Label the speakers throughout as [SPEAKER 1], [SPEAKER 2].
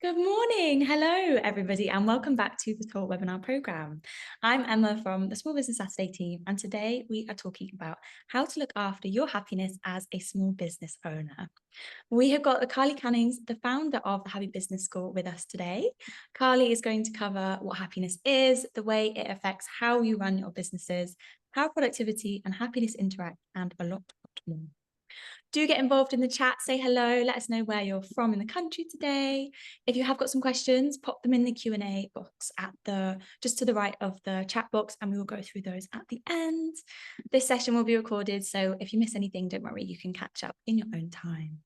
[SPEAKER 1] Good morning. Hello, everybody, and welcome back to the Talk webinar program. I'm Emma from the Small Business Saturday team, and today we are talking about how to look after your happiness as a small business owner. We have got Carly Cannings, the founder of the Happy Business School, with us today. Carly is going to cover what happiness is, the way it affects how you run your businesses, how productivity and happiness interact, and a lot more. Do get involved in the chat, say hello, let us know where you're from in the country today. If you have got some questions, pop them in the Q&A box just to the right of the chat box, and we will go through those at the end. This session will be recorded, so if you miss anything, don't worry, you can catch up in your own time.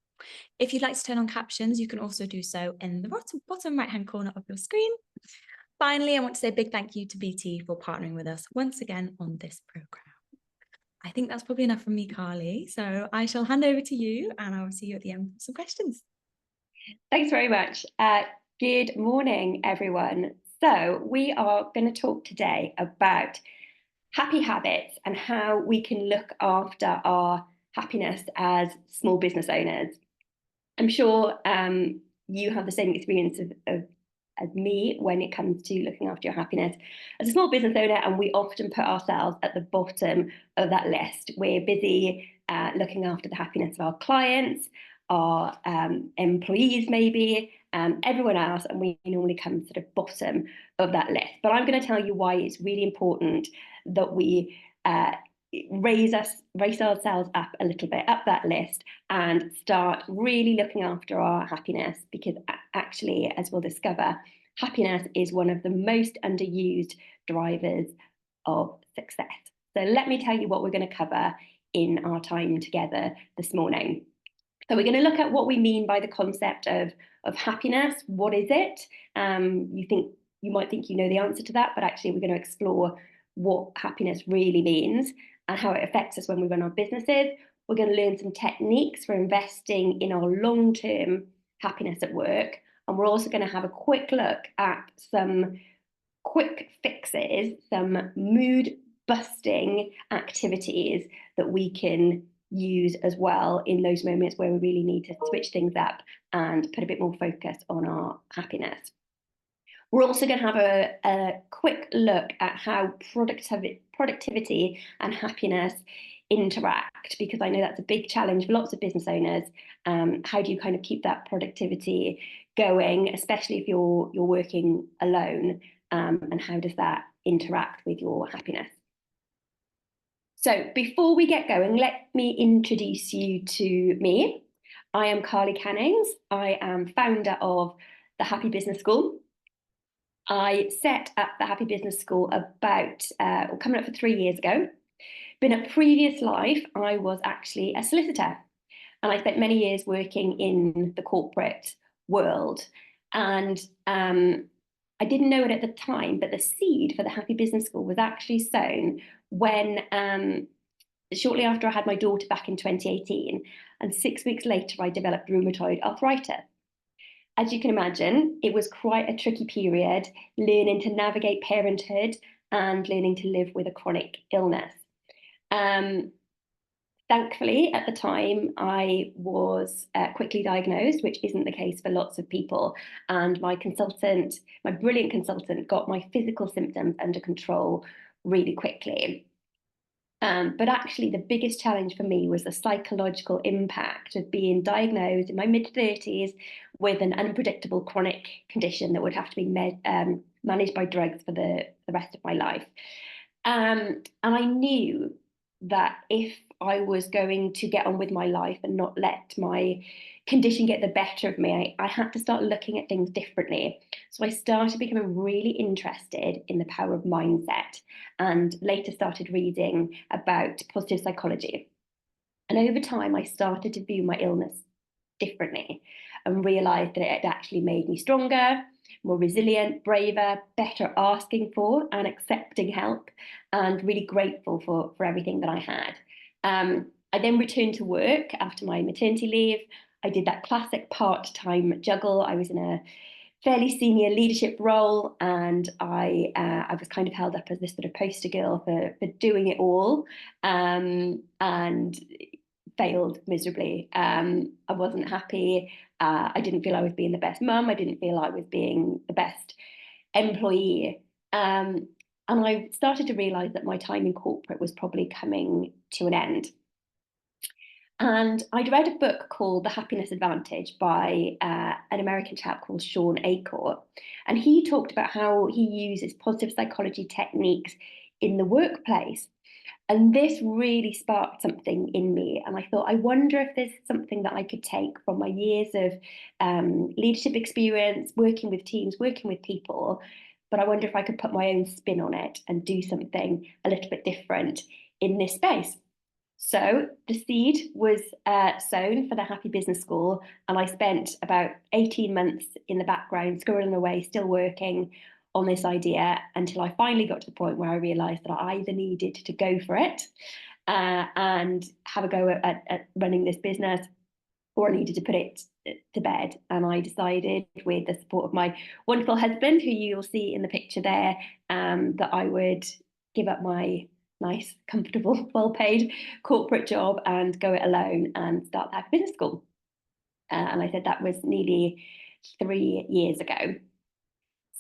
[SPEAKER 1] If you'd like to turn on captions, you can also do so in the bottom right-hand corner of your screen. Finally, I want to say a big thank you to BT for partnering with us once again on this program. I think that's probably enough from me, Carly. So I shall hand over to you and I will see you at the end for some questions.
[SPEAKER 2] Thanks very much. Good morning, everyone. So we are going to talk today about happy habits and how we can look after our happiness as small business owners. I'm sure you have the same experience as me when it comes to looking after your happiness as a small business owner, and we often put ourselves at the bottom of that list. We're busy looking after the happiness of our clients, our employees maybe, everyone else, and we normally come to the bottom of that list. But I'm going to tell you why it's really important that we raise ourselves up a little bit up that list and start really looking after our happiness, because actually, as we'll discover, happiness is one of the most underused drivers of success. So let me tell you what we're going to cover in our time together this morning. So we're going to look at what we mean by the concept of happiness. What is it? You might think you know the answer to that, but actually we're going to explore what happiness really means and how it affects us when we run our businesses. We're going to learn some techniques for investing in our long-term happiness at work. And we're also going to have a quick look at some quick fixes, some mood-busting activities that we can use as well in those moments where we really need to switch things up and put a bit more focus on our happiness. We're also going to have a quick look at how productivity and happiness interact, because I know that's a big challenge for lots of business owners. How do you kind of keep that productivity going, especially if you're working alone, and how does that interact with your happiness? So before we get going, let me introduce you to me. I am Carly Cannings. I am founder of the Happy Business School. I set up the Happy Business School about coming up for 3 years ago. In a previous life, I was actually a solicitor, and I spent many years working in the corporate world. And I didn't know it at the time, but the seed for the Happy Business School was actually sown when shortly after I had my daughter back in 2018, and 6 weeks later, I developed rheumatoid arthritis. As you can imagine, it was quite a tricky period, learning to navigate parenthood and learning to live with a chronic illness. Thankfully, at the time, I was quickly diagnosed, which isn't the case for lots of people. And my brilliant consultant, got my physical symptoms under control really quickly. But actually, the biggest challenge for me was the psychological impact of being diagnosed in my mid-30s with an unpredictable chronic condition that would have to be managed by drugs for the rest of my life. And I knew that if I was going to get on with my life and not let my condition get the better of me, I had to start looking at things differently. So I started becoming really interested in the power of mindset, and later started reading about positive psychology. And over time, I started to view my illness differently and realized that it had actually made me stronger, more resilient, braver, better asking for and accepting help, and really grateful for everything that I had. I then returned to work after my maternity leave. I did that classic part-time juggle. I was in a fairly senior leadership role, and I was kind of held up as this sort of poster girl for doing it all, and failed miserably. I wasn't happy. I didn't feel I was being the best mum. I didn't feel I was being the best employee. And I started to realise that my time in corporate was probably coming to an end. And I'd read a book called The Happiness Advantage by an American chap called Sean Achor. And he talked about how he uses positive psychology techniques in the workplace. And this really sparked something in me. And I thought, I wonder if there's something that I could take from my years of leadership experience, working with teams, working with people. But I wonder if I could put my own spin on it and do something a little bit different in this space. So the seed was sown for the Happy Business School, and I spent about 18 months in the background, squirreling away, still working on this idea until I finally got to the point where I realised that I either needed to go for it and have a go at running this business, or I needed to put it to bed. And I decided, with the support of my wonderful husband, who you'll see in the picture there, that I would give up my nice, comfortable, well-paid corporate job and go it alone and start the Happy Business School. And I said that was nearly 3 years ago.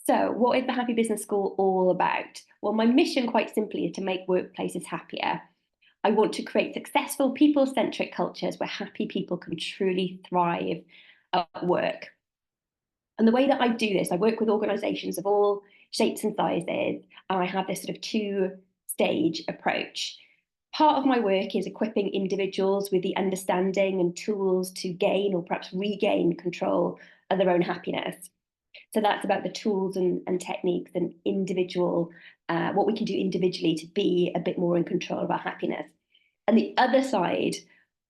[SPEAKER 2] So what is the Happy Business School all about? Well, my mission, quite simply, is to make workplaces happier. I want to create successful, people-centric cultures where happy people can truly thrive at work. And the way that I do this, I work with organisations of all shapes and sizes, and I have this sort of two-stage approach. Part of my work is equipping individuals with the understanding and tools to gain or perhaps regain control of their own happiness. So that's about the tools and techniques and individual, what we can do individually to be a bit more in control of our happiness. And the other side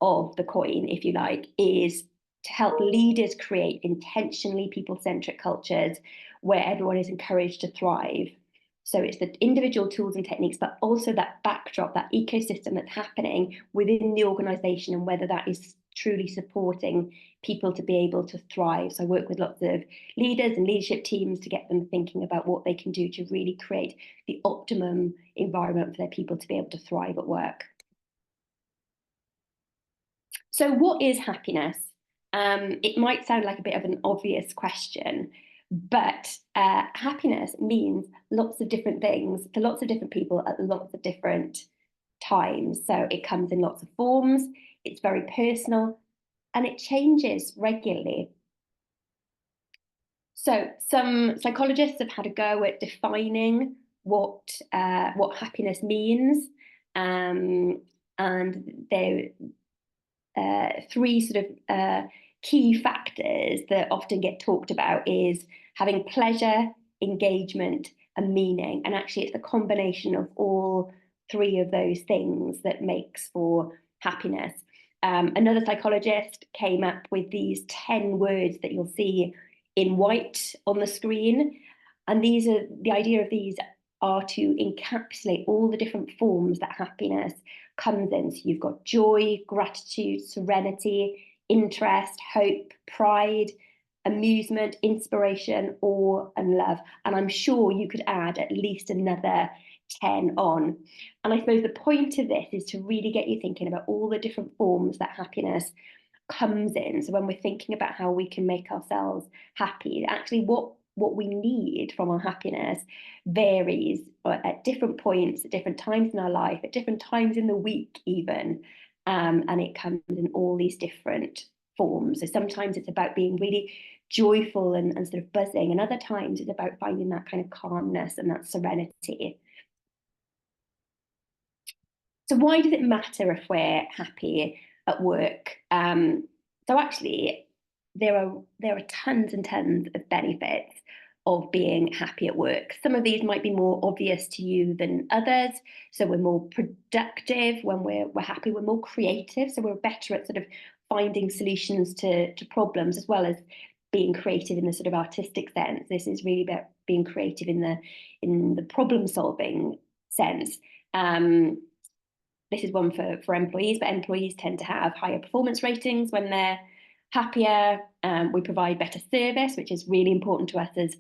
[SPEAKER 2] of the coin, if you like, is to help leaders create intentionally people-centric cultures where everyone is encouraged to thrive. So it's the individual tools and techniques, but also that backdrop, that ecosystem that's happening within the organisation, and whether that is truly supporting people to be able to thrive. So I work with lots of leaders and leadership teams to get them thinking about what they can do to really create the optimum environment for their people to be able to thrive at work. So what is happiness? It might sound like a bit of an obvious question, but happiness means lots of different things to lots of different people at lots of different times. So it comes in lots of forms, it's very personal, and it changes regularly. So some psychologists have had a go at defining what happiness means, and there three sort of key factors that often get talked about is having pleasure, engagement, and meaning. And actually, it's the combination of all three of those things that makes for happiness. Another psychologist came up with these 10 words that you'll see in white on the screen. And the idea of these are to encapsulate all the different forms that happiness comes in. So you've got joy, gratitude, serenity, interest, hope, pride, amusement, inspiration, awe, and love. And I'm sure you could add at least another 10 on. And I suppose the point of this is to really get you thinking about all the different forms that happiness comes in. So when we're thinking about how we can make ourselves happy, actually what we need from our happiness varies at different points, at different times in our life, at different times in the week even. And it comes in all these different forms. So sometimes it's about being really joyful and sort of buzzing, and other times it's about finding that kind of calmness and that serenity. So why does it matter if we're happy at work? So actually, there are tons and tons of benefits of being happy at work. Some of these might be more obvious to you than others. So we're more productive when we're happy. We're more creative. So we're better at sort of finding solutions to problems, as well as being creative in the sort of artistic sense. This is really about being creative in the problem solving sense. This is one for employees, but employees tend to have higher performance ratings when they're happier. We provide better service, which is really important to us as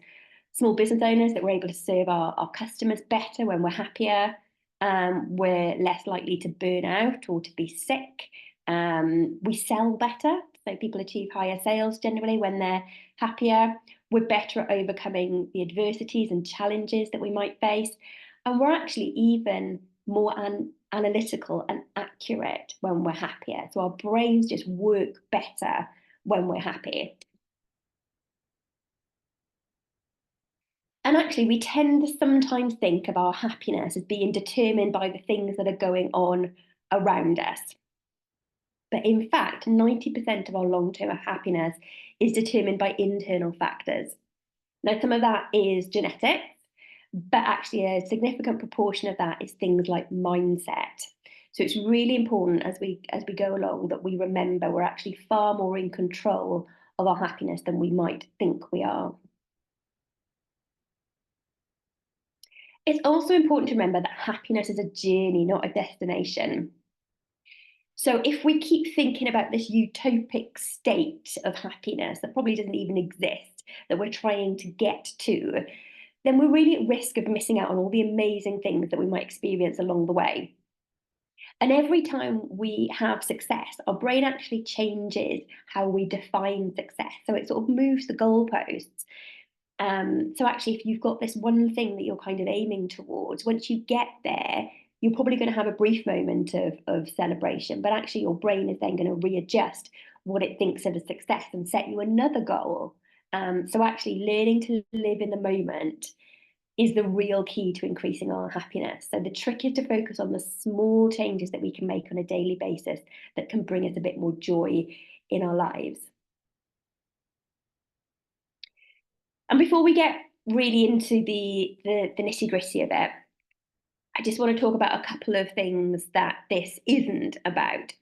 [SPEAKER 2] small business owners, that we're able to serve our customers better when we're happier. We're less likely to burn out or to be sick. We sell better. So people achieve higher sales generally when they're happier. We're better at overcoming the adversities and challenges that we might face. And we're actually even more analytical and accurate when we're happier. So our brains just work better when we're happy. And actually, we tend to sometimes think of our happiness as being determined by the things that are going on around us. But in fact, 90% of our long-term happiness is determined by internal factors. Now, some of that is genetics, but actually a significant proportion of that is things like mindset. So it's really important as we go along that we remember we're actually far more in control of our happiness than we might think we are. It's also important to remember that happiness is a journey, not a destination. So if we keep thinking about this utopic state of happiness that probably doesn't even exist, that we're trying to get to, then we're really at risk of missing out on all the amazing things that we might experience along the way. And every time we have success, our brain actually changes how we define success. So it sort of moves the goalposts. So actually, if you've got this one thing that you're kind of aiming towards, once you get there, you're probably going to have a brief moment of celebration, but actually your brain is then going to readjust what it thinks of as success and set you another goal. So actually learning to live in the moment is the real key to increasing our happiness. So the trick is to focus on the small changes that we can make on a daily basis that can bring us a bit more joy in our lives. And before we get really into the nitty-gritty of it, I just want to talk about a couple of things that this isn't about.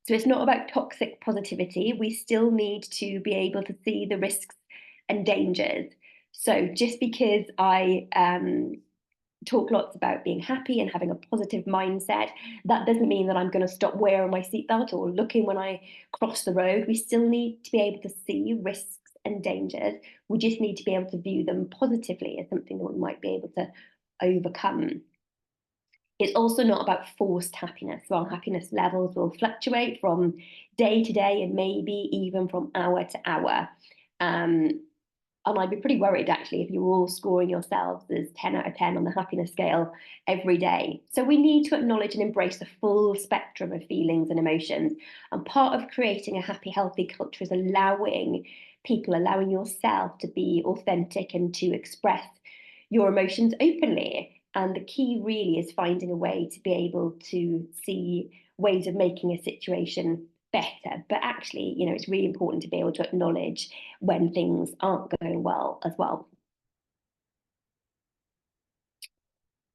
[SPEAKER 2] So it's not about toxic positivity. We still need to be able to see the risks and dangers. So just because I talk lots about being happy and having a positive mindset, that doesn't mean that I'm going to stop wearing my seatbelt or looking when I cross the road. We still need to be able to see risks and dangers. We just need to be able to view them positively as something that we might be able to overcome. It's also not about forced happiness. So our happiness levels will fluctuate from day to day and maybe even from hour to hour. And I'd be pretty worried actually if you were all scoring yourselves as 10 out of 10 on the happiness scale every day. So we need to acknowledge and embrace the full spectrum of feelings and emotions. And part of creating a happy, healthy culture is allowing yourself to be authentic and to express your emotions openly. And the key really is finding a way to be able to see ways of making a situation better. But actually, it's really important to be able to acknowledge when things aren't going well as well.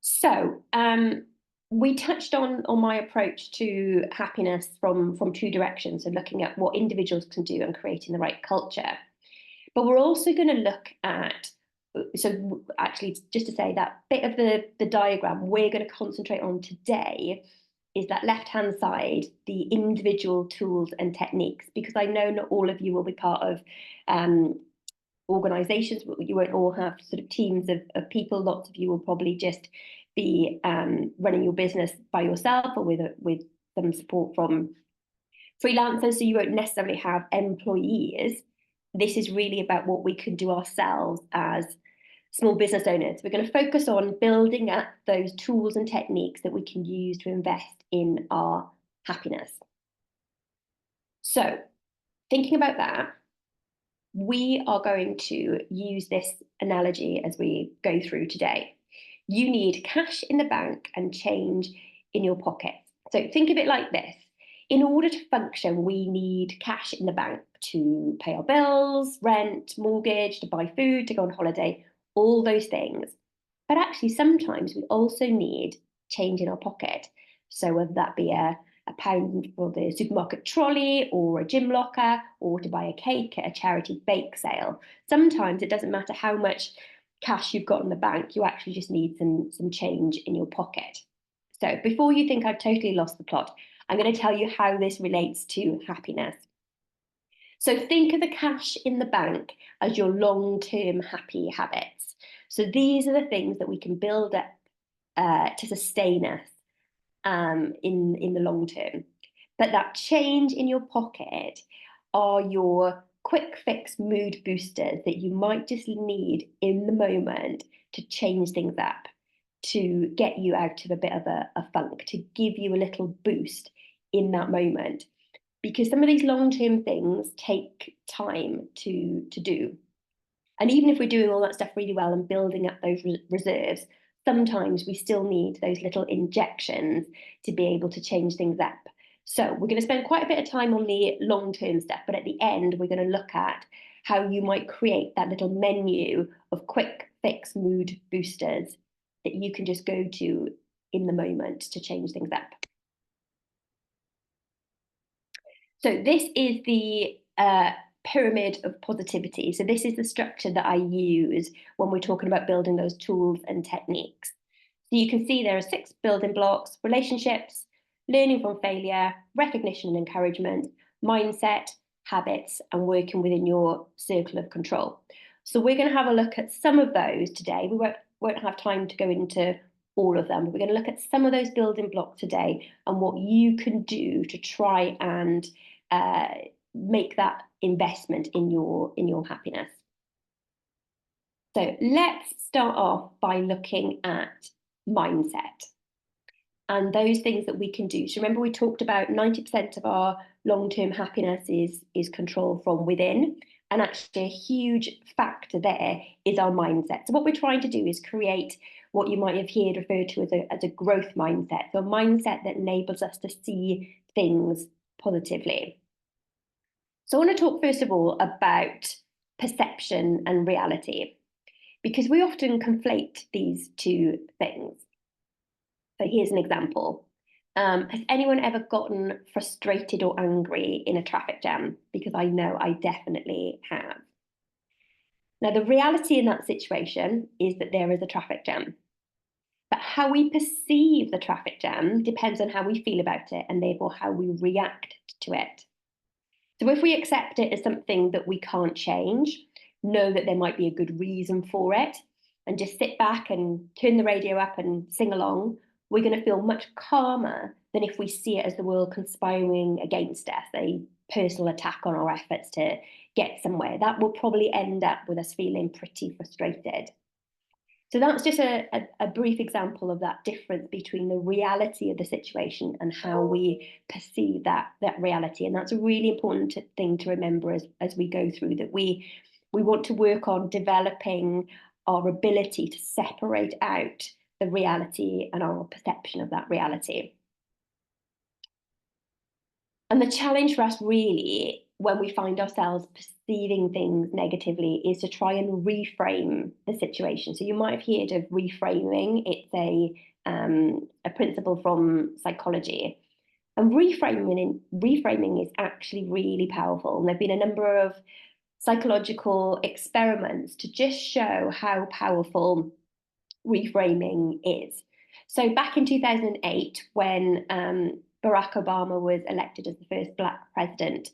[SPEAKER 2] So we touched on my approach to happiness from two directions, so looking at what individuals can do and creating the right culture. But we're also going to look at, so actually just to say that bit of the diagram we're going to concentrate on today is that left-hand side, the individual tools and techniques, because I know not all of you will be part of organisations, you won't all have sort of teams of people. Lots of you will probably just be running your business by yourself or with some support from freelancers, so you won't necessarily have employees. This is really about what we can do ourselves as small business owners. We're going to focus on building up those tools and techniques that we can use to invest in our happiness. So thinking about that, we are going to use this analogy as we go through today. You need cash in the bank and change in your pocket. So think of it like this. In order to function, we need cash in the bank to pay our bills, rent, mortgage, to buy food, to go on holiday, all those things. But actually, sometimes we also need change in our pocket. So whether that be a pound for the supermarket trolley or a gym locker or to buy a cake at a charity bake sale. Sometimes it doesn't matter how much cash you've got in the bank, you actually just need some change in your pocket. So before you think I've totally lost the plot, I'm going to tell you how this relates to happiness. So think of the cash in the bank as your long-term happy habits. So these are the things that we can build up to sustain us in the long term. But that change in your pocket are your quick fix mood boosters that you might just need in the moment to change things up, to get you out of a bit of a funk, to give you a little boost in that moment. Because some of these long-term things take time to do. And even if we're doing all that stuff really well and building up those reserves, sometimes we still need those little injections to be able to change things up. So we're going to spend quite a bit of time on the long-term stuff, but at the end, we're going to look at how you might create that little menu of quick fix mood boosters that you can just go to in the moment to change things up. So this is the pyramid of positivity. So this is the structure that I use when we're talking about building those tools and techniques. So you can see there are 6 building blocks: relationships, learning from failure, recognition and encouragement, mindset, habits, and working within your circle of control. So we're going to have a look at some of those today. We won't have time to go into all of them, but we're going to look at some of those building blocks today and what you can do to try and make that investment in your happiness. So let's start off by looking at mindset and those things that we can do. So remember, we talked about 90% of our long-term happiness is controlled from within, and actually a huge factor there is our mindset. So what we're trying to do is create what you might have heard referred to as a growth mindset, so a mindset that enables us to see things positively. So I want to talk first of all about perception and reality, because we often conflate these two things. So here's an example. Has anyone ever gotten frustrated or angry in a traffic jam? Because I know I definitely have. Now, the reality in that situation is that there is a traffic jam. But how we perceive the traffic jam depends on how we feel about it and therefore how we react to it. So if we accept it as something that we can't change, know that there might be a good reason for it, and just sit back and turn the radio up and sing along, we're going to feel much calmer than if we see it as the world conspiring against us, a personal attack on our efforts to get somewhere. That will probably end up with us feeling pretty frustrated. So that's just a brief example of that difference between the reality of the situation and how we perceive that reality. And that's a really important thing to remember as we go through, that we want to work on developing our ability to separate out the reality and our perception of that reality. And the challenge for us really, when we find ourselves perceiving things negatively, is to try and reframe the situation. So you might have heard of reframing. It's a principle from psychology. And reframing is actually really powerful. And there have been a number of psychological experiments to just show how powerful reframing is. So back in 2008, when Barack Obama was elected as the first Black president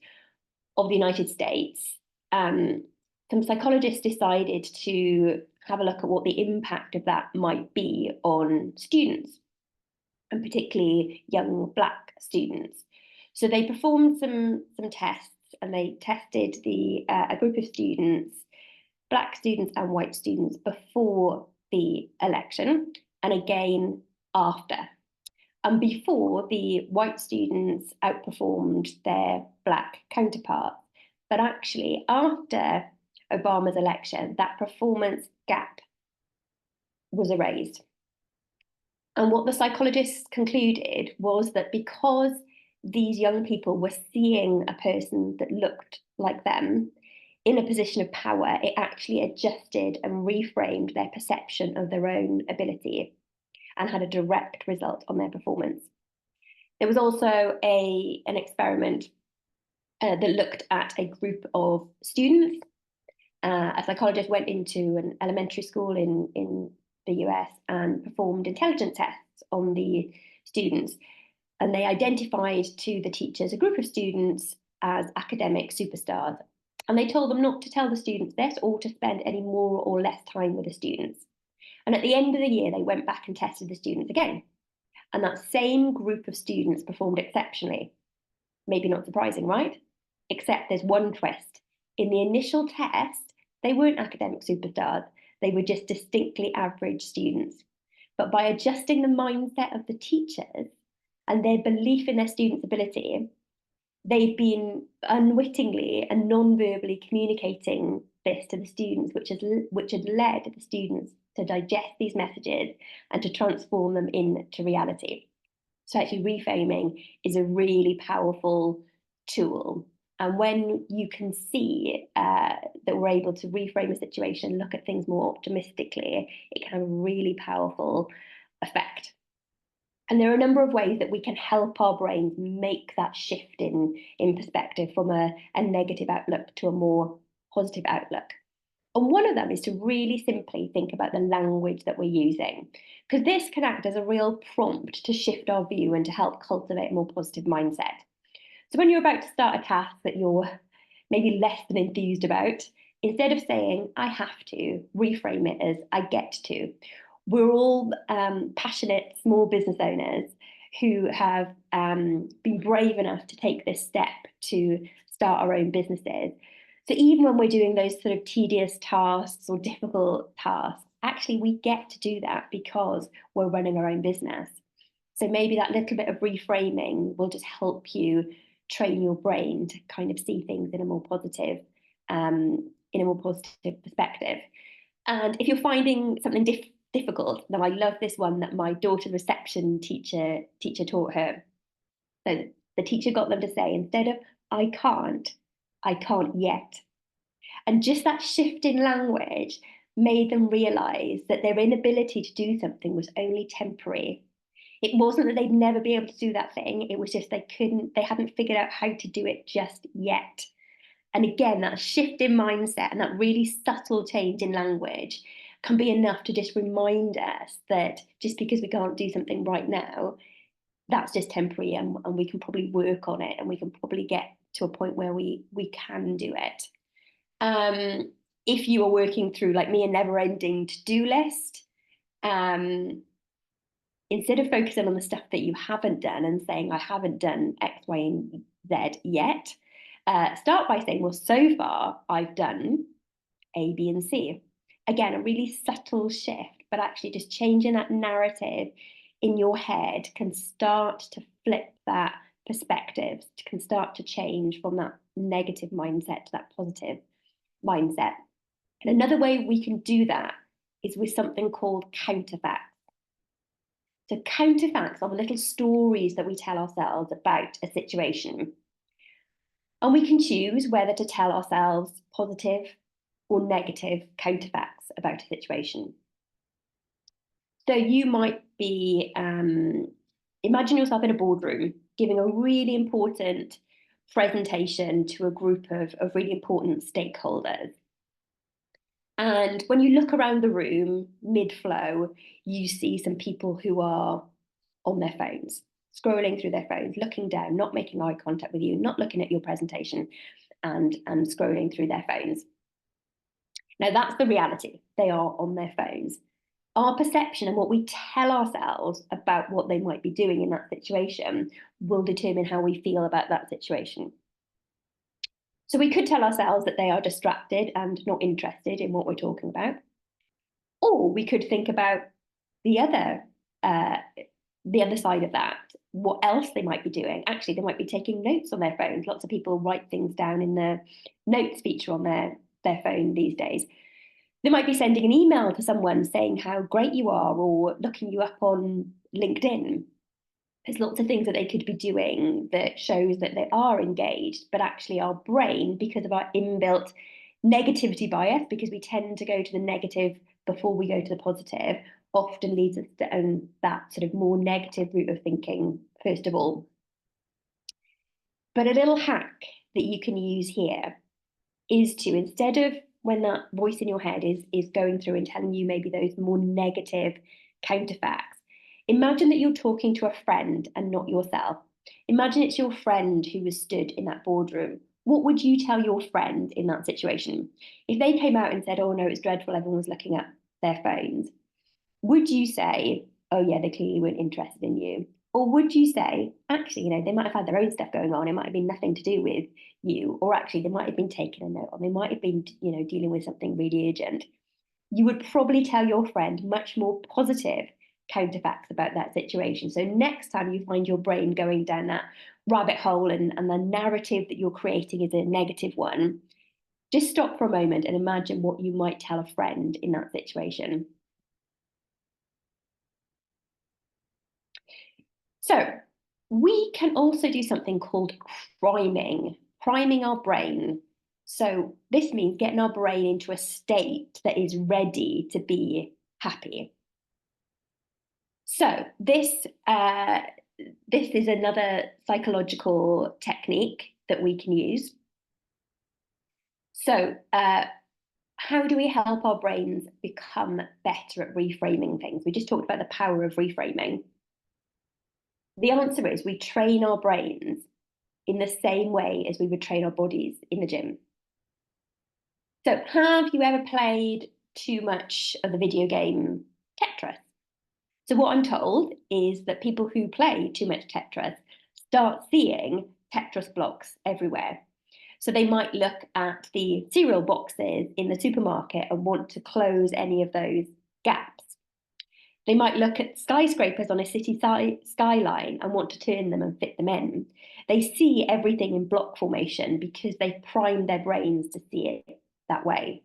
[SPEAKER 2] of the United States, some psychologists decided to have a look at what the impact of that might be on students, and particularly young Black students. So they performed some tests, and they tested a group of students, Black students and white students, before the election, and again after. And before, the white students outperformed their Black counterparts. But actually, after Obama's election, that performance gap was erased. And what the psychologists concluded was that because these young people were seeing a person that looked like them in a position of power, it actually adjusted and reframed their perception of their own ability and had a direct result on their performance. There was also an experiment that looked at a group of students. A psychologist went into an elementary school in the US and performed intelligence tests on the students. And they identified to the teachers a group of students as academic superstars. And they told them not to tell the students this or to spend any more or less time with the students. And at the end of the year, they went back and tested the students again. And that same group of students performed exceptionally. Maybe not surprising, right? except there's one twist. In the initial test, they weren't academic superstars. They were just distinctly average students. But by adjusting the mindset of the teachers and their belief in their students' ability, they've been unwittingly and non-verbally communicating this to the students, which had led the students to digest these messages and to transform them into reality. So actually reframing is a really powerful tool. And when you can see that we're able to reframe a situation, look at things more optimistically, it can have a really powerful effect. And there are a number of ways that we can help our brains make that shift in perspective from a negative outlook to a more positive outlook. And one of them is to really simply think about the language that we're using, because this can act as a real prompt to shift our view and to help cultivate a more positive mindset. So when you're about to start a task that you're maybe less than enthused about, instead of saying, I have to, reframe it as I get to. We're all passionate small business owners who have been brave enough to take this step to start our own businesses. So even when we're doing those sort of tedious tasks or difficult tasks, actually we get to do that because we're running our own business. So maybe that little bit of reframing will just help you train your brain to kind of see things in a more positive perspective. And if you're finding something difficult, now I love this one that my daughter's reception teacher taught her. So the teacher got them to say, instead of I can't yet. And just that shift in language made them realize that their inability to do something was only temporary. It wasn't that they'd never be able to do that thing. It was just they hadn't figured out how to do it just yet. And again, that shift in mindset and that really subtle change in language can be enough to just remind us that just because we can't do something right now, that's just temporary, and we can probably work on it, and we can probably get to a point where we can do it. If you are working through, like me, a never-ending to-do list, instead of focusing on the stuff that you haven't done and saying, I haven't done X, Y, and Z yet, start by saying, well, so far I've done A, B, and C. Again, a really subtle shift, but actually just changing that narrative in your head can start to flip that perspective, can start to change from that negative mindset to that positive mindset. And another way we can do that is with something called counterfacts. So counterfacts are the little stories that we tell ourselves about a situation. And we can choose whether to tell ourselves positive or negative counterfacts about a situation. So you might be, imagine yourself in a boardroom giving a really important presentation to a group of really important stakeholders. And when you look around the room mid-flow, you see some people who are on their phones, scrolling through their phones, looking down, not making eye contact with you, not looking at your presentation, and scrolling through their phones. Now, that's the reality. They are on their phones. Our perception and what we tell ourselves about what they might be doing in that situation will determine how we feel about that situation. So we could tell ourselves that they are distracted and not interested in what we're talking about. Or we could think about the other side of that, what else they might be doing. Actually, they might be taking notes on their phones. Lots of people write things down in the notes feature on their phone these days. They might be sending an email to someone saying how great you are, or looking you up on LinkedIn. There's lots of things that they could be doing that shows that they are engaged, but actually our brain, because of our inbuilt negativity bias, because we tend to go to the negative before we go to the positive, often leads us down that sort of more negative route of thinking, first of all. But a little hack that you can use here is to, instead of when that voice in your head is going through and telling you maybe those more negative counterfacts, imagine that you're talking to a friend and not yourself. Imagine it's your friend who was stood in that boardroom. What would you tell your friend in that situation? If they came out and said, oh no, it's dreadful, everyone was looking at their phones, would you say, oh yeah, they clearly weren't interested in you? Or would you say, actually, they might have had their own stuff going on. It might have been nothing to do with you, or actually they might have been taking a note, or they might have been, dealing with something really urgent. You would probably tell your friend much more positive counterfacts about that situation. So next time you find your brain going down that rabbit hole and the narrative that you're creating is a negative one, just stop for a moment and imagine what you might tell a friend in that situation. So we can also do something called priming our brain. So this means getting our brain into a state that is ready to be happy. So this is another psychological technique that we can use. So how do we help our brains become better at reframing things? We just talked about the power of reframing. The answer is we train our brains in the same way as we would train our bodies in the gym. So have you ever played too much of the video game Tetris? So what I'm told is that people who play too much Tetris start seeing Tetris blocks everywhere. So they might look at the cereal boxes in the supermarket and want to close any of those gaps. They might look at skyscrapers on a city skyline and want to turn them and fit them in. They see everything in block formation because they've primed their brains to see it that way.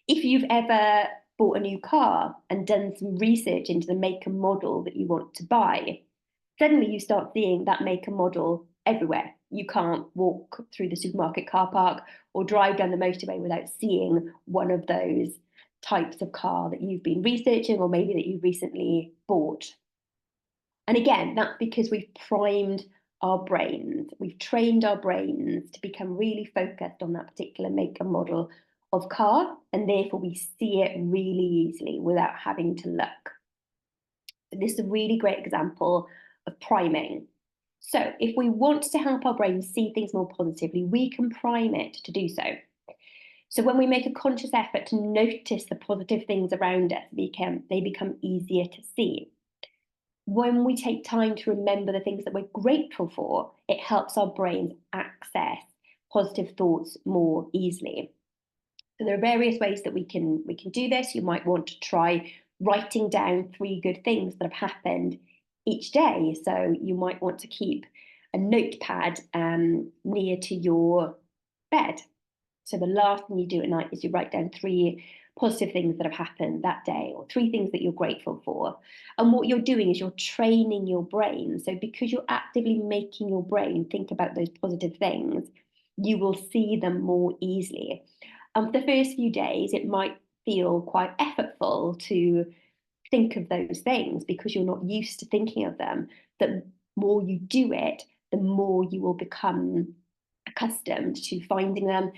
[SPEAKER 2] If you've ever bought a new car and done some research into the make and model that you want to buy, suddenly you start seeing that make and model everywhere. You can't walk through the supermarket car park or drive down the motorway without seeing one of those types of car that you've been researching or maybe that you recently bought. And again, that's because we've primed our brains. We've trained our brains to become really focused on that particular make and model of car, and therefore we see it really easily without having to look. This is a really great example of priming. So if we want to help our brain see things more positively, we can prime it to do so. So when we make a conscious effort to notice the positive things around us, they become easier to see. When we take time to remember the things that we're grateful for, it helps our brains access positive thoughts more easily. So there are various ways that we can do this. You might want to try writing down 3 good things that have happened each day. So you might want to keep a notepad near to your bed. So the last thing you do at night is you write down 3 positive things that have happened that day, or 3 things that you're grateful for. And what you're doing is you're training your brain. So because you're actively making your brain think about those positive things, you will see them more easily. For the first few days, it might feel quite effortful to think of those things because you're not used to thinking of them. The more you do it, the more you will become accustomed to finding them.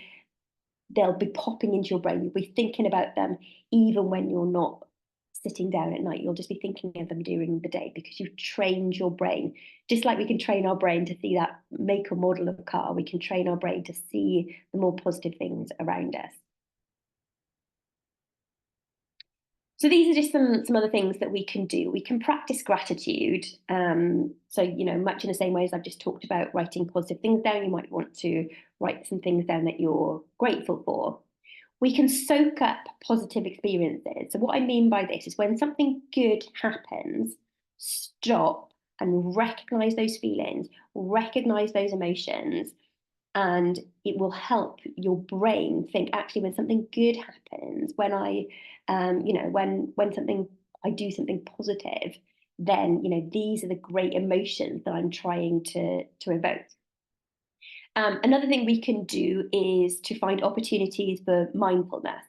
[SPEAKER 2] They'll be popping into your brain. You'll be thinking about them even when you're not sitting down at night. You'll just be thinking of them during the day because you've trained your brain. Just like we can train our brain to see that make or model of a car, we can train our brain to see the more positive things around us. So these are just some other things that we can do. We can practice gratitude. So, much in the same way as I've just talked about writing positive things down, you might want to write some things down that you're grateful for. We can soak up positive experiences. So what I mean by this is when something good happens, stop and recognize those feelings, recognize those emotions, and it will help your brain think, actually, when something good happens, when I when something I do something positive, then these are the great emotions that I'm trying to evoke. Another thing we can do is to find opportunities for mindfulness.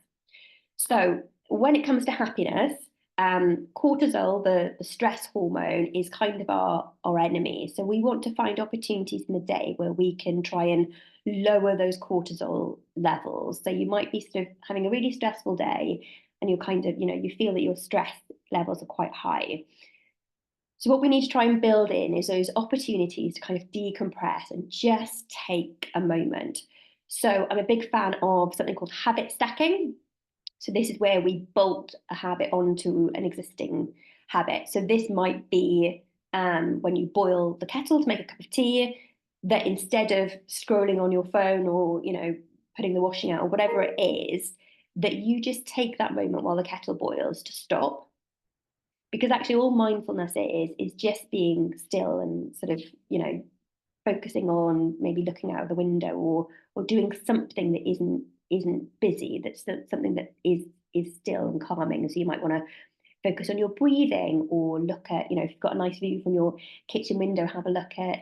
[SPEAKER 2] So when it comes to happiness, cortisol, the stress hormone, is kind of our enemy. So we want to find opportunities in the day where we can try and lower those cortisol levels. So you might be sort of having a really stressful day and you're kind of, you feel that your stress levels are quite high. So what we need to try and build in is those opportunities to kind of decompress and just take a moment. So I'm a big fan of something called habit stacking. So this is where we bolt a habit onto an existing habit. So this might be when you boil the kettle to make a cup of tea, that instead of scrolling on your phone or, putting the washing out or whatever it is, that you just take that moment while the kettle boils to stop. Because actually all mindfulness is just being still and sort of, focusing on maybe looking out of the window or doing something that isn't busy, that's something that is still and calming. So you might want to focus on your breathing or look at, if you've got a nice view from your kitchen window, have a look at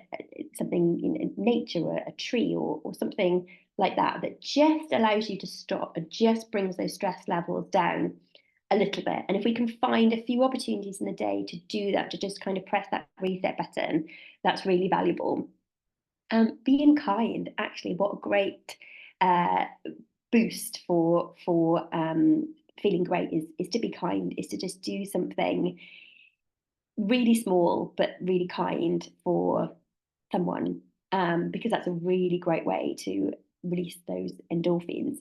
[SPEAKER 2] something in nature, a tree or something like that, that just allows you to stop and just brings those stress levels down a little bit. And if we can find a few opportunities in the day to do that, to just kind of press that reset button, that's really valuable. Being kind, actually, what a great uh, boost for feeling great is to be kind, is to just do something really small but really kind for someone, because that's a really great way to release those endorphins.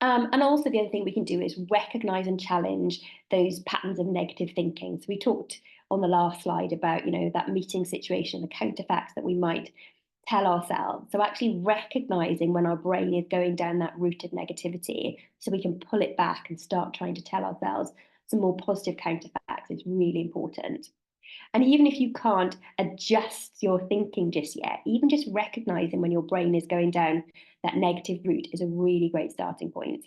[SPEAKER 2] And also the other thing we can do is recognize and challenge those patterns of negative thinking. So we talked on the last slide about, that meeting situation, the counterfacts that we might tell ourselves. So actually recognizing when our brain is going down that route of negativity, so we can pull it back and start trying to tell ourselves some more positive counterfacts is really important. And even if you can't adjust your thinking just yet, even just recognizing when your brain is going down that negative route is a really great starting point.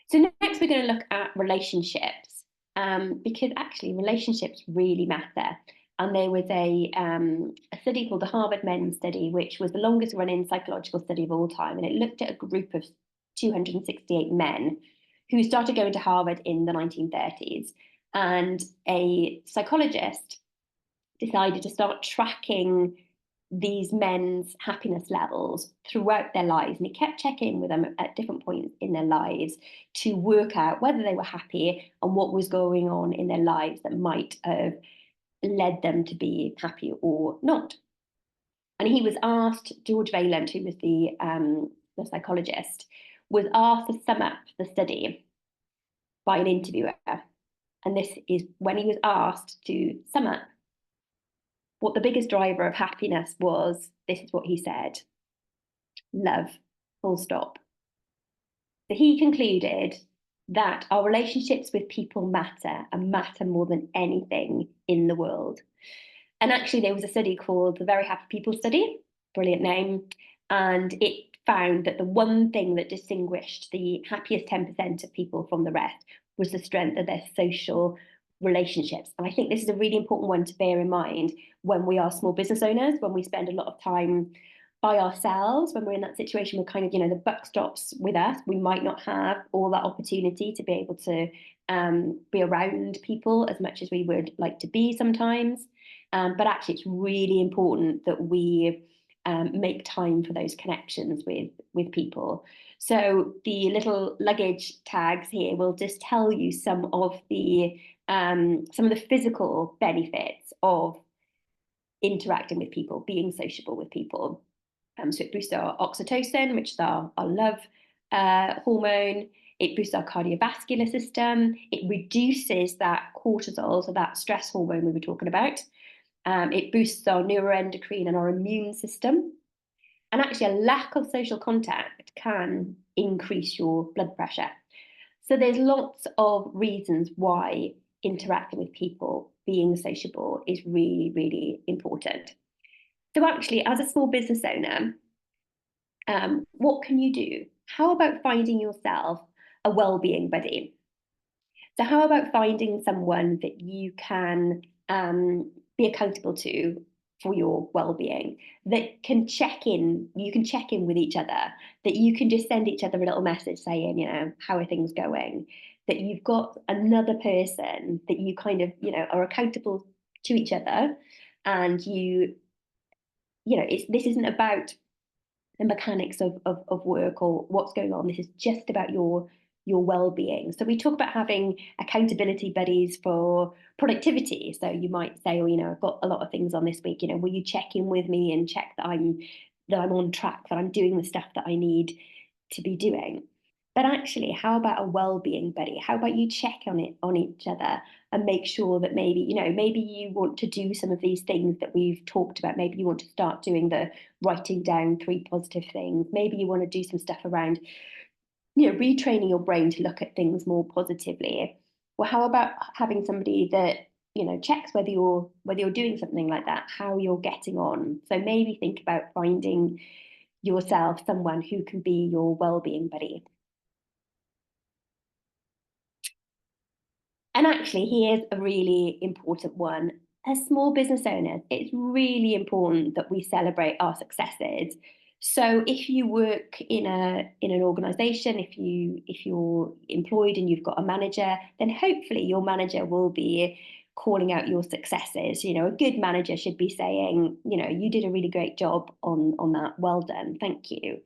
[SPEAKER 2] So next we're going to look at relationships, because actually relationships really matter. And there was a study called the Harvard Men's Study, which was the longest running psychological study of all time. And it looked at a group of 268 men who started going to Harvard in the 1930s. And a psychologist decided to start tracking these men's happiness levels throughout their lives. And he kept checking with them at different points in their lives to work out whether they were happy and what was going on in their lives that might have led them to be happy or not. And he was asked, George Vaillant, who was the psychologist, was asked to sum up the study by an interviewer. And this is when he was asked to sum up what the biggest driver of happiness was. This is what he said: love, full stop. So he concluded that our relationships with people matter and matter more than anything in the world. And actually, there was a study called the Very Happy People Study, brilliant name, and it found that the one thing that distinguished the happiest 10% of people from the rest was the strength of their social relationships. And I think this is a really important one to bear in mind when we are small business owners, when we spend a lot of time by ourselves, when we're in that situation where kind of, the buck stops with us. We might not have all that opportunity to be able to be around people as much as we would like to be sometimes. But actually, it's really important that we make time for those connections with people. So the little luggage tags here will just tell you some of the physical benefits of interacting with people, being sociable with people. So it boosts our oxytocin, which is our love hormone. It boosts our cardiovascular system. It reduces that cortisol, so that stress hormone we were talking about. It boosts our neuroendocrine and our immune system. And actually, a lack of social contact can increase your blood pressure. So there's lots of reasons why interacting with people, being sociable, is really, really important. So actually, as a small business owner, what can you do? How about finding yourself a well-being buddy? So how about finding someone that you can be accountable to for your well-being, that can check in, you can check in with each other, that you can just send each other a little message saying, how are things going? That you've got another person that you kind of, are accountable to each other, and this isn't about the mechanics of work or what's going on. This is just about your well-being. So we talk about having accountability buddies for productivity. So you might say, I've got a lot of things on this week. Will you check in with me and check that I'm on track, that I'm doing the stuff that I need to be doing? But actually, how about a well-being buddy? How about you check on it on each other and make sure that maybe, maybe you want to do some of these things that we've talked about. Maybe you want to start doing the writing down 3 positive things. Maybe you want to do some stuff around, retraining your brain to look at things more positively. Well, how about having somebody that, checks whether you're doing something like that, how you're getting on. So maybe think about finding yourself someone who can be your well-being buddy. And actually, here's a really important one. As small business owners, it's really important that we celebrate our successes. So if you work in an organization, if you're employed and you've got a manager, then hopefully your manager will be calling out your successes. A good manager should be saying, you did a really great job on that. Well done. Thank you.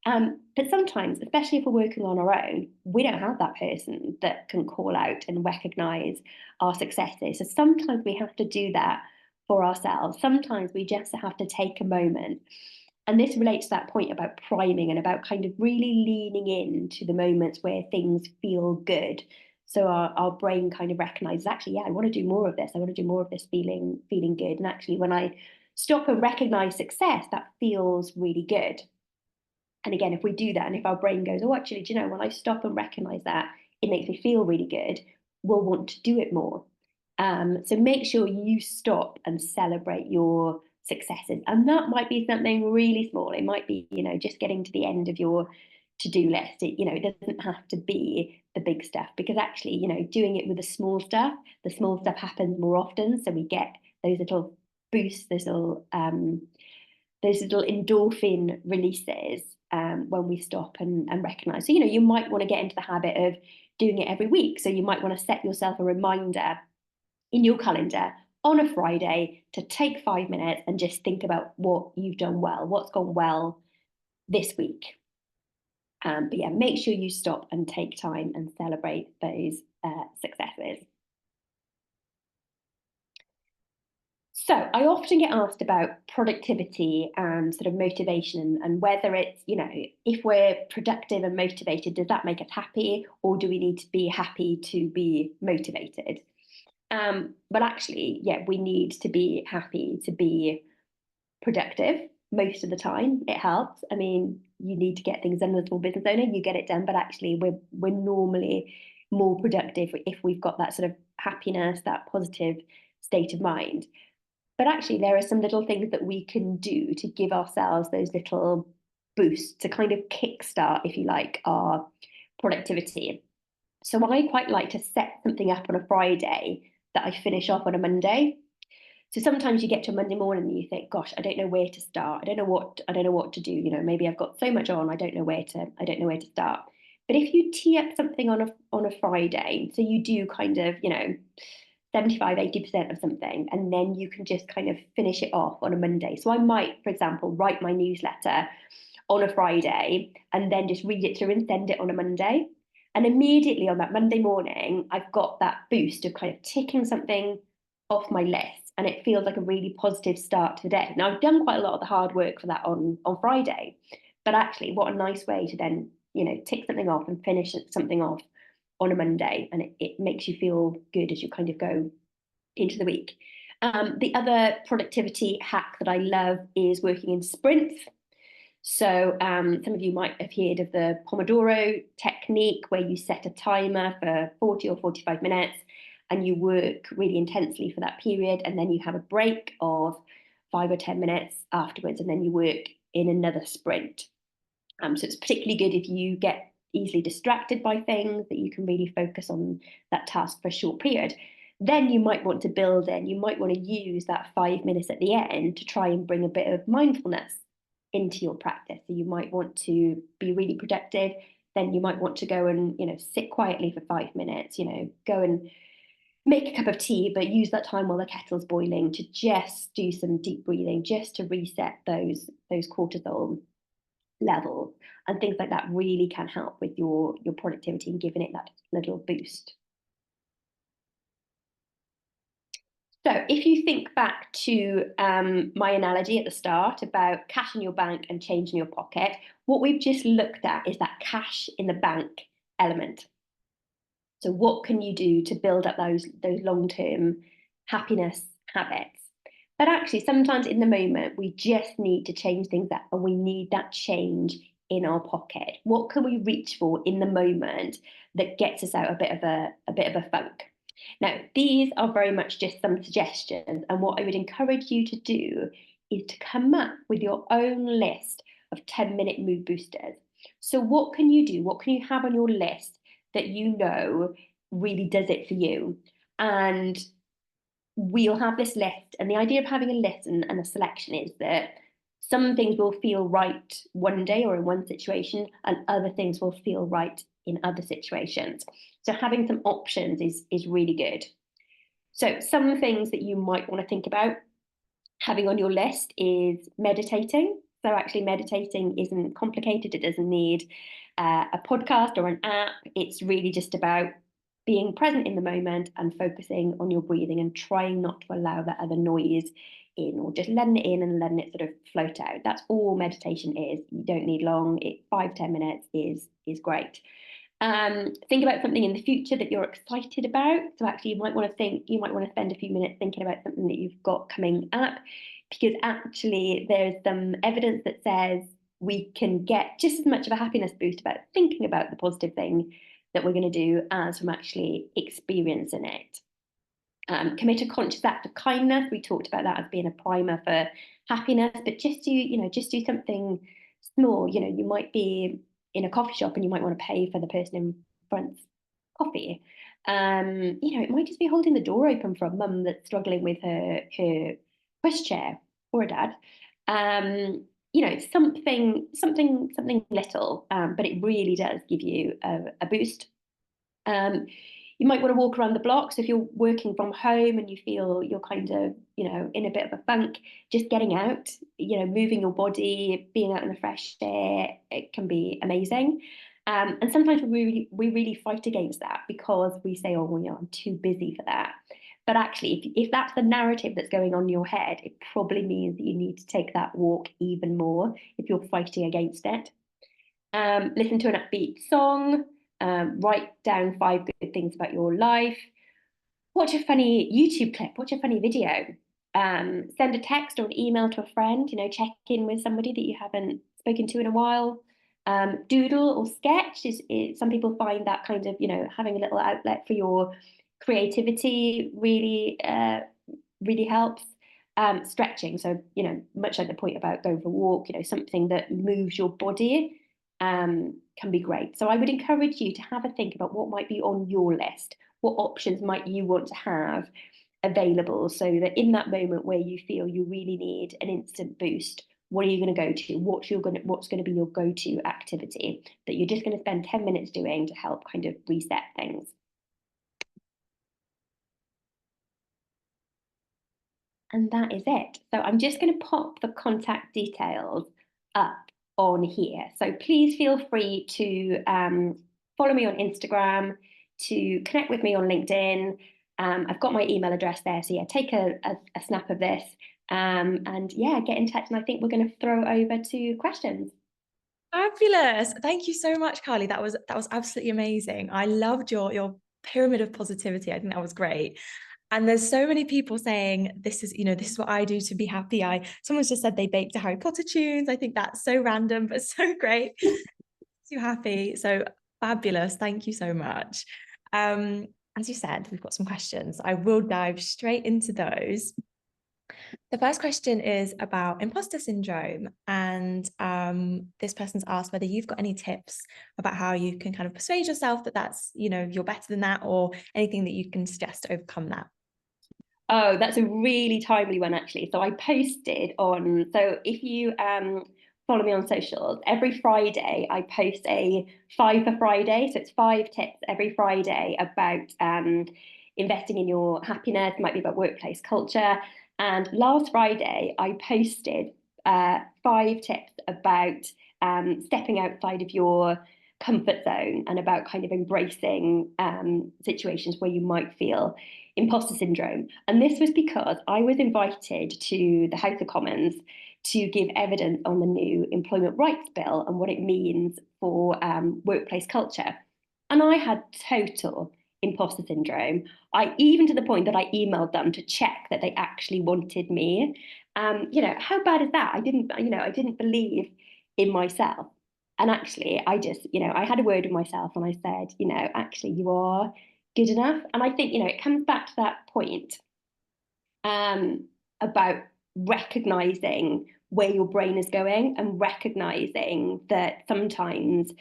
[SPEAKER 2] But sometimes, especially if we're working on our own, we don't have that person that can call out and recognize our successes. So sometimes we have to do that for ourselves. Sometimes we just have to take a moment. And this relates to that point about priming and about kind of really leaning into the moments where things feel good. So our brain kind of recognizes, actually, yeah, I want to do more of this. I want to do more of this feeling good. And actually, when I stop and recognize success, that feels really good. And again, if we do that, and if our brain goes, oh, actually, do you know, when I stop and recognize that, it makes me feel really good, we'll want to do it more. So make sure you stop and celebrate your successes. And that might be something really small. It might be, just getting to the end of your to-do list. It doesn't have to be the big stuff, because actually, doing it with the small stuff happens more often. So we get those little boosts, those little endorphin releases when we stop and recognize. So, you might want to get into the habit of doing it every week. So you might want to set yourself a reminder in your calendar on a Friday to take 5 minutes and just think about what you've done well, what's gone well this week. But yeah, make sure you stop and take time and celebrate those successes. So I often get asked about productivity and sort of motivation, and whether it's, if we're productive and motivated, does that make us happy, or do we need to be happy to be motivated? But actually, yeah, we need to be happy to be productive most of the time. It helps. I mean, you need to get things done as a small business owner, you get it done, but actually we're normally more productive if we've got that sort of happiness, that positive state of mind. But actually, there are some little things that we can do to give ourselves those little boosts to kind of kickstart, if you like, our productivity. So I quite like to set something up on a Friday that I finish off on a Monday. So sometimes you get to a Monday morning and you think, gosh, I don't know where to start. I don't know what to do. Maybe I've got so much on, I don't know where to start. But if you tee up something on a Friday, so you do kind of, 75, 80% of something, and then you can just kind of finish it off on a Monday. So I might, for example, write my newsletter on a Friday and then just read it through and send it on a Monday. And immediately on that Monday morning, I've got that boost of kind of ticking something off my list. And it feels like a really positive start to the day. Now, I've done quite a lot of the hard work for that on Friday. But actually, what a nice way to then, tick something off and finish something off on a Monday. And it makes you feel good as you kind of go into the week. The other productivity hack that I love is working in sprints. So some of you might have heard of the Pomodoro technique, where you set a timer for 40 or 45 minutes and you work really intensely for that period. And then you have a break of 5 or 10 minutes afterwards, and then you work in another sprint. So it's particularly good if you get easily distracted by things, that you can really focus on that task for a short period. Then you might want to build in, you might want to use that 5 minutes at the end to try and bring a bit of mindfulness into your practice. So you might want to be really productive. Then you might want to go and, sit quietly for 5 minutes, go and make a cup of tea, but use that time while the kettle's boiling to just do some deep breathing, just to reset those cortisol levels. And things like that really can help with your productivity and giving it that little boost. So if you think back to my analogy at the start about cash in your bank and change in your pocket, what we've just looked at is that cash in the bank element. So what can you do to build up those long-term happiness habits? But actually, sometimes in the moment, we just need to change things up and we need that change in our pocket. What can we reach for in the moment that gets us out a bit of a funk? Now, these are very much just some suggestions, and what I would encourage you to do is to come up with your own list of 10-minute mood boosters. So what can you do? What can you have on your list that you know really does it for you? And we'll have this list. And the idea of having a list and a selection is that some things will feel right one day or in one situation, and other things will feel right in other situations. So having some options is really good. So some things that you might want to think about having on your list is meditating. So actually meditating isn't complicated. It doesn't need a podcast or an app. It's really just about being present in the moment and focusing on your breathing and trying not to allow that other noise in, or just letting it in and letting it sort of float out. That's all meditation is. You don't need long. 5-10 minutes is great. Think about something in the future that you're excited about. So actually you might want to spend a few minutes thinking about something that you've got coming up, because actually there's some evidence that says we can get just as much of a happiness boost about thinking about the positive thing that we're going to do as from actually experiencing it. Commit a conscious act of kindness. We talked about that as being a primer for happiness, but just do something small. You might be in a coffee shop and you might want to pay for the person in front's coffee. It might just be holding the door open for a mum that's struggling with her pushchair, or a dad. Something little, but it really does give you a boost. You might want to walk around the block. So if you're working from home and you feel you're kind of, in a bit of a funk, just getting out, moving your body, being out in the fresh air, it can be amazing. And sometimes we really fight against that because we say, oh, well, I'm too busy for that. But actually, if that's the narrative that's going on in your head, it probably means that you need to take that walk even more if you're fighting against it. Listen to an upbeat song, write down 5 good things about your life, watch a funny YouTube clip, watch a funny video, send a text or an email to a friend, check in with somebody that you haven't spoken to in a while. Doodle or sketch is some people find that kind of, having a little outlet for your creativity really helps. Stretching, so much like the point about going for a walk, something that moves your body can be great. So I would encourage you to have a think about what might be on your list. What options might you want to have available, so that in that moment where you feel you really need an instant boost, what are you going to go to? What's going to be your go-to activity that you're just going to spend 10 minutes doing to help kind of reset things? And that is it. So I'm just going to pop the contact details up on here. So please feel free to follow me on Instagram, to connect with me on LinkedIn. I've got my email address there. So yeah, take a snap of this and yeah, get in touch. And I think we're going to throw over to questions.
[SPEAKER 1] Fabulous. Thank you so much, Carly. That was absolutely amazing. I loved your pyramid of positivity. I think that was great. And there's so many people saying this is what I do to be happy. Someone's just said they baked a Harry Potter tunes. I think that's so random, but so great. So happy. So fabulous. Thank you so much. As you said, we've got some questions. I will dive straight into those. The first question is about imposter syndrome. And this person's asked whether you've got any tips about how you can kind of persuade yourself that that's, you're better than that, or anything that you can suggest to overcome that.
[SPEAKER 2] Oh, that's a really timely one, actually. So I posted on, so if you follow me on socials, every Friday I post a 5 for Friday. So it's 5 tips every Friday about investing in your happiness. It might be about workplace culture. And last Friday I posted 5 tips about stepping outside of your comfort zone and about kind of embracing situations where you might feel imposter syndrome. And this was because I was invited to the House of Commons to give evidence on the new Employment Rights Bill and what it means for workplace culture. And I had total imposter syndrome. I even to the point that I emailed them to check that they actually wanted me. How bad is that? I didn't believe in myself. And actually, I had a word with myself and I said, actually, you are good enough. And I think, it comes back to that point about recognizing where your brain is going and recognizing that sometimes,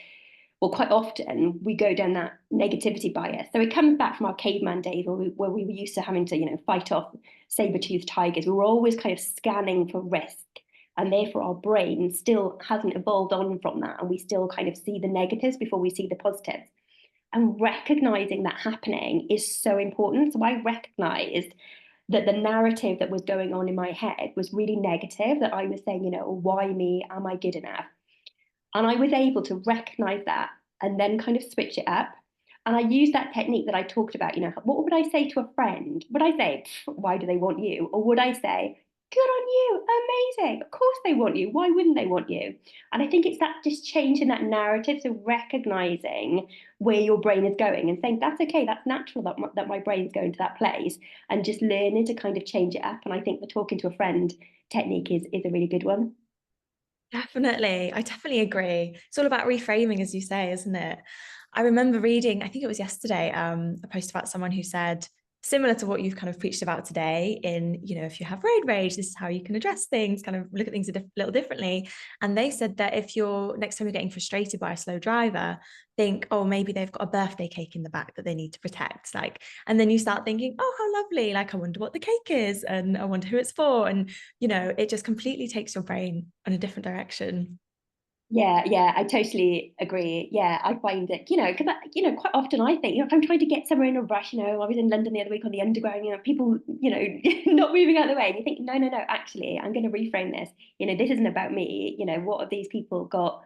[SPEAKER 2] well, quite often we go down that negativity bias. So it comes back from our caveman days where we were used to having to, fight off saber-toothed tigers. We were always kind of scanning for risk. And therefore our brain still hasn't evolved on from that. And we still kind of see the negatives before we see the positives. And recognizing that happening is so important. So I recognized that the narrative that was going on in my head was really negative, that I was saying, why me? Am I good enough? And I was able to recognize that and then kind of switch it up. And I used that technique that I talked about, what would I say to a friend? Would I say, why do they want you? Or would I say, good on you, amazing, of course they want you, why wouldn't they want you? And I think it's that just changing that narrative, so recognizing where your brain is going and saying, that's okay, that's natural that my brain's going to that place, and just learning to kind of change it up. And I think the talking to a friend technique is a really good one.
[SPEAKER 1] Definitely. I definitely agree. It's all about reframing, as you say, isn't it? I remember reading, I think it was yesterday, a post about someone who said, similar to what you've kind of preached about today, if you have road rage, this is how you can address things, kind of look at things a little differently. And they said that if next time you're getting frustrated by a slow driver, think, oh, maybe they've got a birthday cake in the back that they need to protect. And then you start thinking, oh, how lovely. I wonder what the cake is and I wonder who it's for. And, it just completely takes your brain in a different direction.
[SPEAKER 2] Yeah, I totally agree. Yeah, I find it, because quite often I think, if I'm trying to get somewhere in a rush, I was in London the other week on the Underground, people, not moving out of the way, and you think, no, actually, I'm going to reframe this. This isn't about me. What have these people got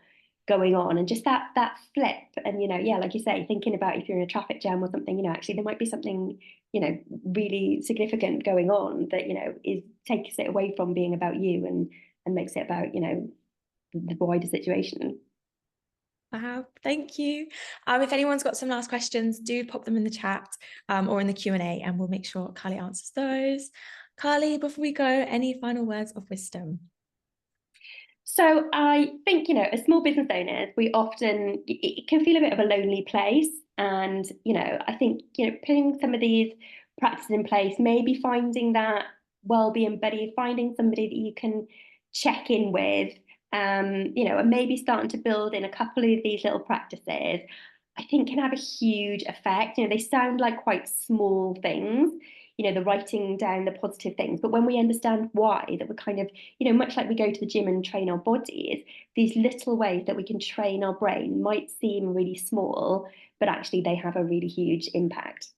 [SPEAKER 2] going on? And just that flip, and yeah, like you say, thinking about if you're in a traffic jam or something, actually there might be something, really significant going on that, is takes it away from being about you and makes it about, the wider situation.
[SPEAKER 1] Wow, thank you. If anyone's got some last questions, do pop them in the chat or in the Q&A and we'll make sure Carly answers those. Carly, before we go, any final words of wisdom?
[SPEAKER 2] So I think, as small business owners, we often, it can feel a bit of a lonely place. And, I think, putting some of these practices in place, maybe finding that well-being buddy, finding somebody that you can check in with, and maybe starting to build in a couple of these little practices, I think can have a huge effect. They sound like quite small things, the writing down the positive things. But when we understand why, that we're kind of, much like we go to the gym and train our bodies, these little ways that we can train our brain might seem really small, but actually they have a really huge impact.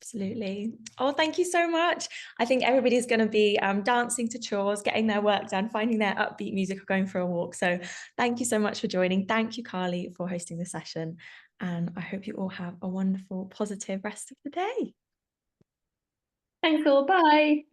[SPEAKER 1] Absolutely. Oh, thank you so much. I think everybody's going to be dancing to chores, getting their work done, finding their upbeat music or going for a walk. So thank you so much for joining. Thank you, Carly, for hosting the session. And I hope you all have a wonderful, positive rest of the day.
[SPEAKER 2] Thanks all. Bye.